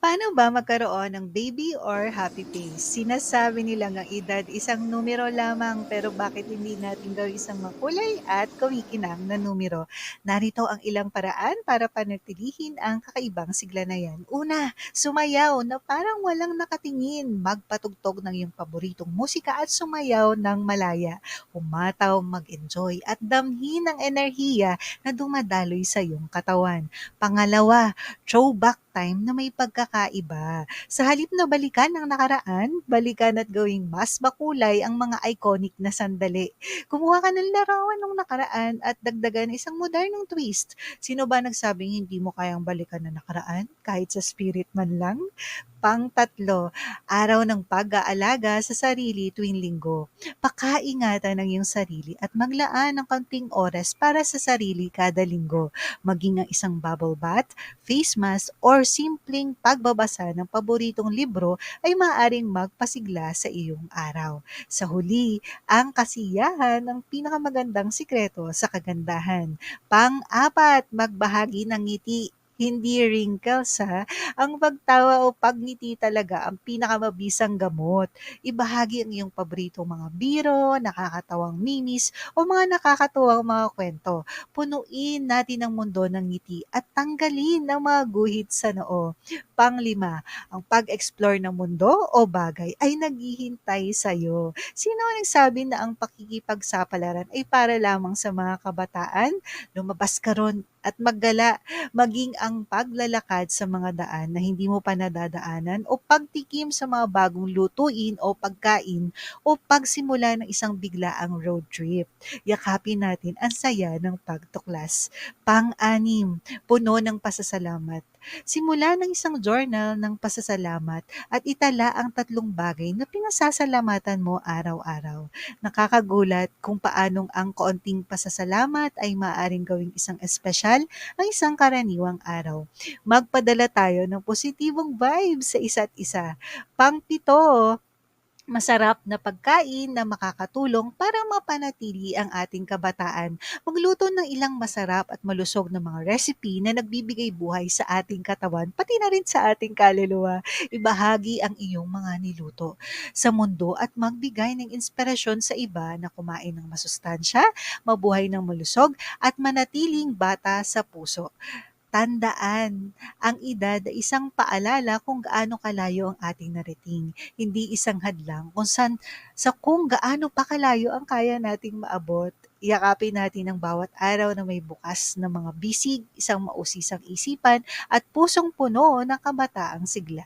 Paano ba magkaroon ng baby or happy face? Sinasabi nilang ang edad isang numero lamang pero bakit hindi natin gawing isang makulay at kumikinang na numero? Narito ang ilang paraan para panatilihin ang kakaibang sigla na yan. Una, sumayaw na parang walang nakatingin. Magpatugtog ng iyong paboritong musika at sumayaw ng malaya. Umataw, mag-enjoy at damhin ang enerhiya na dumadaloy sa iyong katawan. Pangalawa, throwback time na may pagkakaiba. Sa halip na balikan ang nakaraan, balikan at gawing mas makulay ang mga iconic na sandali. Kumuha ka ng larawan ng nakaraan at dagdagan isang modernong twist. Sino ba nagsabing hindi mo kayang balikan ang nakaraan kahit sa spirit man lang? Pang-tatlo, araw ng pag-aalaga sa sarili tuwing linggo. Pakaingatan ang iyong sarili at maglaan ng kaunting oras para sa sarili kada linggo. Maging ang isang bubble bath, face mask, or simpleng pagbabasa ng paboritong libro ay maaaring magpasigla sa iyong araw. Sa huli, ang kasiyahan ang pinakamagandang sikreto sa kagandahan. Pang-apat, magbahagi ng ngiti, hindi wrinkles ha. Ang pagtawa o pagngiti talaga ang pinakamabisang gamot. Ibahagi ang iyong paboritong mga biro, nakakatawang mimis, o mga nakakatuwang mga kwento. Punuin natin ang mundo ng ngiti at tanggalin ang mga guhit sa noo. Panglima, ang pag-explore ng mundo o bagay ay naghihintay sa'yo. Sino ang nagsabi na ang pakikipagsapalaran ay para lamang sa mga kabataan? Lumabas ka ron at maggala, maging ang paglalakad sa mga daan na hindi mo pa nadadaanan o pagtikim sa mga bagong lutuin o pagkain o pagsimula ng isang biglaang road trip. Yakapin natin ang saya ng pagtuklas. Pang-anim, puno ng pasasalamat. Simula ng isang journal ng pasasalamat at itala ang tatlong bagay na pinasasalamatan mo araw-araw. Nakakagulat kung paanong ang kaunting pasasalamat ay maaaring gawing isang espesyal ang isang karaniwang araw. Magpadala tayo ng positibong vibes sa isa't isa. Pang-pito, masarap na pagkain na makakatulong para mapanatili ang ating kabataan. Magluto ng ilang masarap at malusog na mga recipe na nagbibigay buhay sa ating katawan, pati na rin sa ating kaluluwa. Ibahagi ang iyong mga niluto sa mundo at magbigay ng inspirasyon sa iba na kumain ng masustansya, mabuhay ng malusog, at manatiling bata sa puso. Tandaan, ang edad ay isang paalala kung gaano kalayo ang ating narating, hindi isang hadlang kung gaano pa kalayo ang kaya nating maabot. Yakapin natin ang bawat araw na may bukas na mga bisig, isang mausisang isipan, at pusong puno ng kabataang sigla.